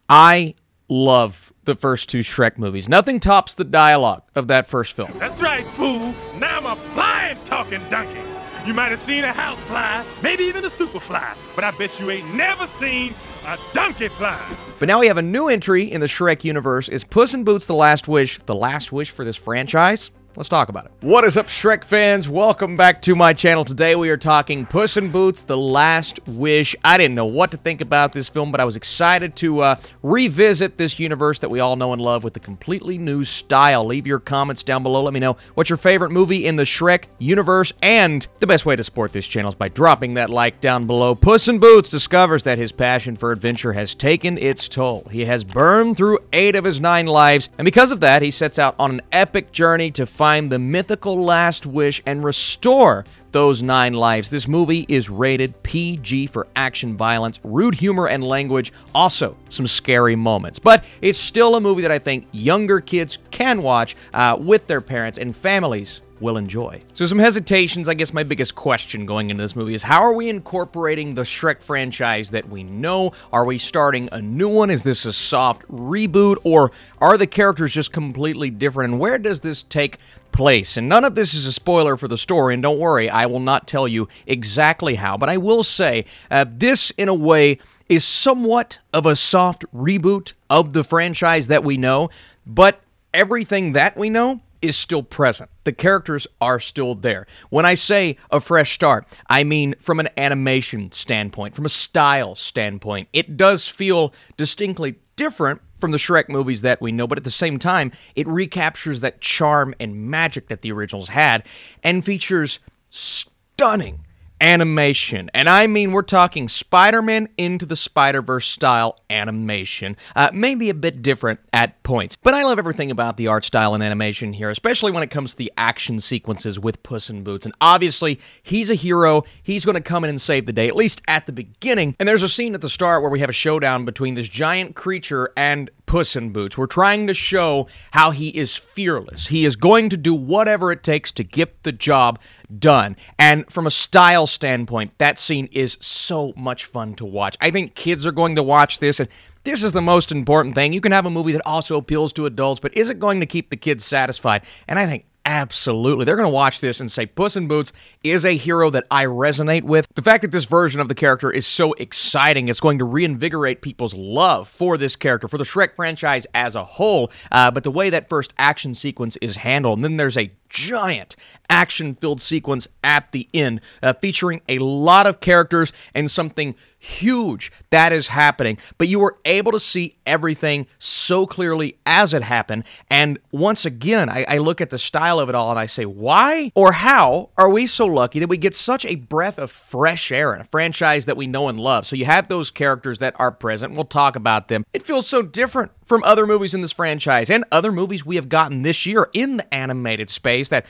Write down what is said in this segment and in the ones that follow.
I love the first two Shrek movies. Nothing tops the dialogue of that first film. That's right, fool. Now I'm a flying talking donkey. You might have seen a house fly, maybe even a super fly, but I bet you ain't never seen a donkey fly. But now we have a new entry in the Shrek universe. Is Puss in Boots the last wish for this franchise? Let's talk about it. What is up, Shrek fans? Welcome back to my channel. Today we are talking Puss in Boots, The Last Wish. I didn't know what to think about this film, but I was excited to revisit this universe that we all know and love with a completely new style. Leave your comments down below. Let me know what's your favorite movie in the Shrek universe, and the best way to support this channel is by dropping that like down below. Puss in Boots discovers that his passion for adventure has taken its toll. He has burned through 8 of his 9 lives, and because of that, he sets out on an epic journey to find the mythical last wish and restore those 9 lives. This movie is rated PG for action, violence, rude humor, and language. Also, some scary moments. But it's still a movie that I think younger kids can watch with their parents, and families will enjoy. So some hesitations. I guess my biggest question going into this movie is, how are we incorporating the Shrek franchise that we know? Are we starting a new one? Is this a soft reboot? Or are the characters just completely different? And where does this take place? And none of this is a spoiler for the story, and don't worry, I will not tell you exactly how, but I will say this, in a way, is somewhat of a soft reboot of the franchise that we know, but everything that we know is still present. The characters are still there. When I say a fresh start, I mean from an animation standpoint, from a style standpoint. It does feel distinctly different from the Shrek movies that we know, but at the same time, it recaptures that charm and magic that the originals had and features stunning animation. And I mean, we're talking Spider-Man Into the Spider-Verse style animation. Maybe a bit different at points, but I love everything about the art style and animation here, especially when it comes to the action sequences with Puss in Boots. And obviously, he's a hero. He's going to come in and save the day, at least at the beginning. And there's a scene at the start where we have a showdown between this giant creature and Puss in Boots. We're trying to show how he is fearless. He is going to do whatever it takes to get the job done. And from a style standpoint, that scene is so much fun to watch. I think kids are going to watch this, and this is the most important thing. You can have a movie that also appeals to adults, but is it going to keep the kids satisfied? And I think absolutely. They're going to watch this and say, Puss in Boots is a hero that I resonate with. The fact that this version of the character is so exciting, it's going to reinvigorate people's love for this character, for the Shrek franchise as a whole. But the way that first action sequence is handled, and then there's a giant action-filled sequence at the end, featuring a lot of characters and something huge that is happening, but you were able to see everything so clearly as it happened. And once again, I look at the style of it all and I say, why or how are we so lucky that we get such a breath of fresh air in a franchise that we know and love? So you have those characters that are present. We'll talk about them. It feels so different from other movies in this franchise and other movies we have gotten this year in the animated space, that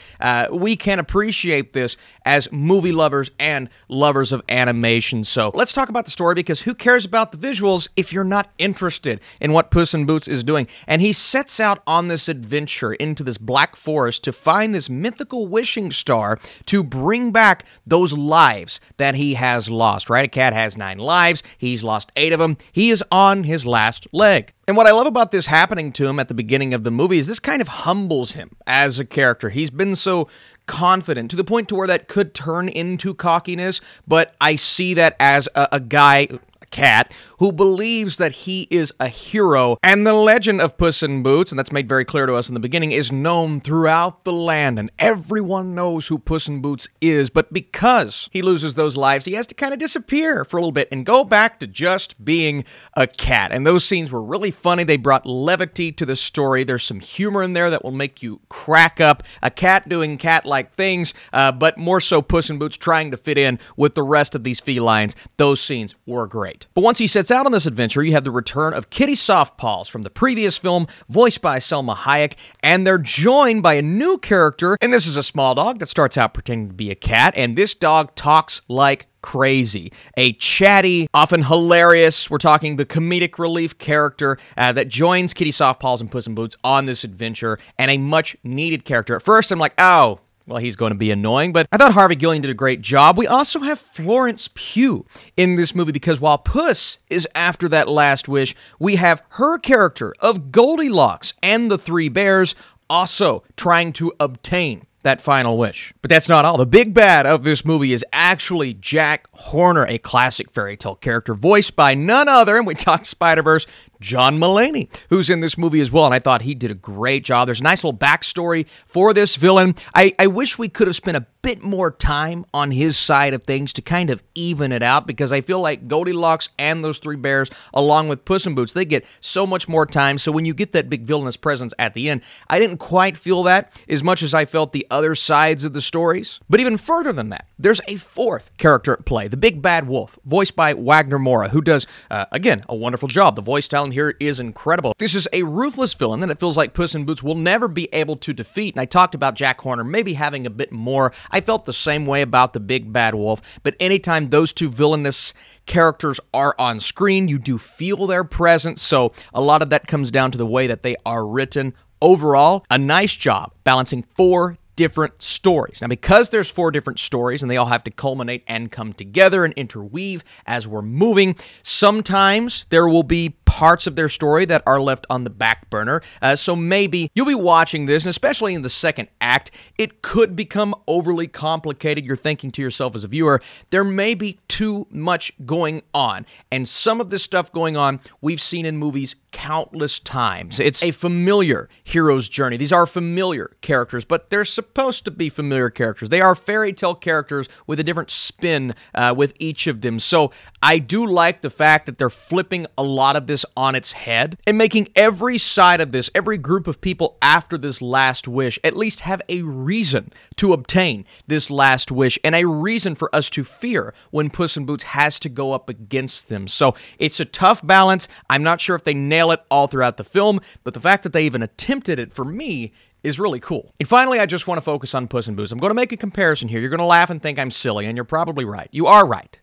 we can appreciate this as movie lovers and lovers of animation. So let's talk about the story, because who cares about the visuals if you're not interested in what Puss in Boots is doing? And he sets out on this adventure into this black forest to find this mythical wishing star to bring back those lives that he has lost, right? A cat has 9 lives. He's lost 8 of them. He is on his last leg. And what I love about this happening to him at the beginning of the movie is this kind of humbles him as a character. He's been so confident to the point to where that could turn into cockiness, but I see that as a guy, a cat, who believes that he is a hero. And the legend of Puss in Boots, and that's made very clear to us in the beginning, is known throughout the land, and everyone knows who Puss in Boots is. But because he loses those lives, he has to kind of disappear for a little bit and go back to just being a cat. And those scenes were really funny. They brought levity to the story. There's some humor in there that will make you crack up. A cat doing cat-like things, but more so Puss in Boots trying to fit in with the rest of these felines. Those scenes were great. But once he sets out on this adventure, you have the return of Kitty Softpaws from the previous film, voiced by Salma Hayek, and they're joined by a new character, and this is a small dog that starts out pretending to be a cat, and this dog talks like crazy. A chatty, often hilarious, we're talking the comedic relief character that joins Kitty Softpaws and Puss in Boots on this adventure, and a much needed character. At first, I'm like, oh, well, he's going to be annoying, but I thought Harvey Guillén did a great job. We also have Florence Pugh in this movie because while Puss is after that last wish, we have her character of Goldilocks and the three bears also trying to obtain that final wish. But that's not all. The big bad of this movie is actually Jack Horner, a classic fairy tale character voiced by none other, and we talked Spider-Verse, John Mulaney, who's in this movie as well, and I thought he did a great job. There's a nice little backstory for this villain. I wish we could have spent a bit more time on his side of things to kind of even it out, because I feel like Goldilocks and those three bears, along with Puss in Boots, they get so much more time, so when you get that big villainous presence at the end, I didn't quite feel that as much as I felt the other sides of the stories. But even further than that, there's a fourth character at play, the Big Bad Wolf, voiced by Wagner Moura, who does, again, a wonderful job. The voice talent here is incredible. This is a ruthless villain that it feels like Puss in Boots will never be able to defeat, and I talked about Jack Horner maybe having a bit more. I felt the same way about the Big Bad Wolf, but anytime those two villainous characters are on screen, you do feel their presence, so a lot of that comes down to the way that they are written. Overall, a nice job balancing four different stories. Now, because there's four different stories and they all have to culminate and come together and interweave as we're moving, sometimes there will be parts of their story that are left on the back burner. So maybe you'll be watching this, and especially in the second act, it could become overly complicated. You're thinking to yourself as a viewer, there may be too much going on. And some of this stuff going on, we've seen in movies countless times. It's a familiar hero's journey. These are familiar characters, but they're supposed to be familiar characters. They are fairy tale characters with a different spin with each of them. So I do like the fact that they're flipping a lot of this on its head and making every side of this, every group of people after this last wish, at least have a reason to obtain this last wish and a reason for us to fear when Puss in Boots has to go up against them. So it's a tough balance. I'm not sure if they nail it all throughout the film, but the fact that they even attempted it, for me, is really cool. And finally, I just want to focus on Puss in Boots. I'm going to make a comparison here. You're going to laugh and think I'm silly, and you're probably right. You are right.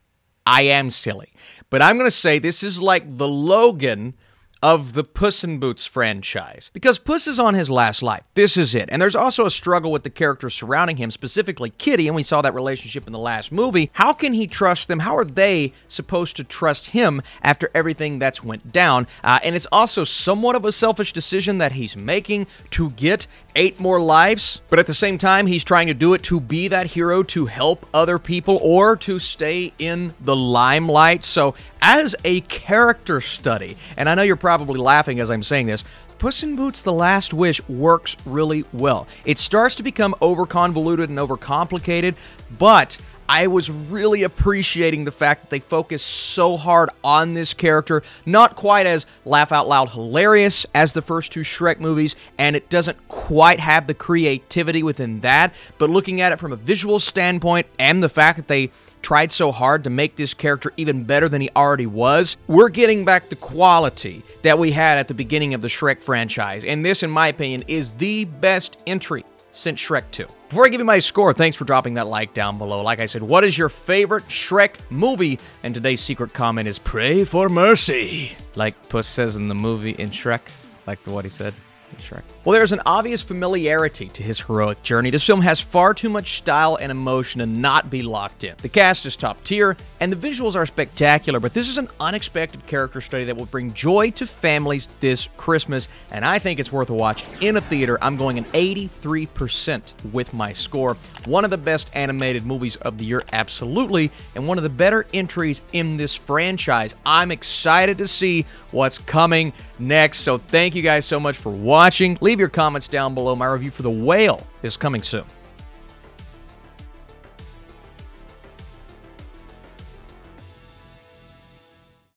I am silly. But I'm going to say this is like the Logan of the Puss in Boots franchise. Because Puss is on his last life. This is it. And there's also a struggle with the characters surrounding him, specifically Kitty, and we saw that relationship in the last movie. How can he trust them? How are they supposed to trust him after everything that's went down? And it's also somewhat of a selfish decision that he's making to get 8 more lives, but at the same time, he's trying to do it to be that hero, to help other people, or to stay in the limelight. So as a character study, and I know you're probably laughing as I'm saying this, Puss in Boots: The Last Wish works really well. It starts to become over-convoluted and over-complicated, but I was really appreciating the fact that they focus so hard on this character. Not quite as laugh-out-loud hilarious as the first 2 Shrek movies, and it doesn't quite have the creativity within that, but looking at it from a visual standpoint and the fact that they tried so hard to make this character even better than he already was, we're getting back the quality that we had at the beginning of the Shrek franchise, and this, in my opinion, is the best entry since Shrek 2. Before I give you my score, thanks for dropping that like down below. Like I said, what is your favorite Shrek movie? And today's secret comment is pray for mercy. Like Puss says in the movie in Shrek, like what he said in Shrek. Well, there's an obvious familiarity to his heroic journey. This film has far too much style and emotion to not be locked in. The cast is top tier, and the visuals are spectacular, but this is an unexpected character study that will bring joy to families this Christmas, and I think it's worth a watch in a theater. I'm going an 83% with my score. One of the best animated movies of the year, absolutely, and one of the better entries in this franchise. I'm excited to see what's coming next, so thank you guys so much for watching. Leave your comments down below. My review for The Whale is coming soon.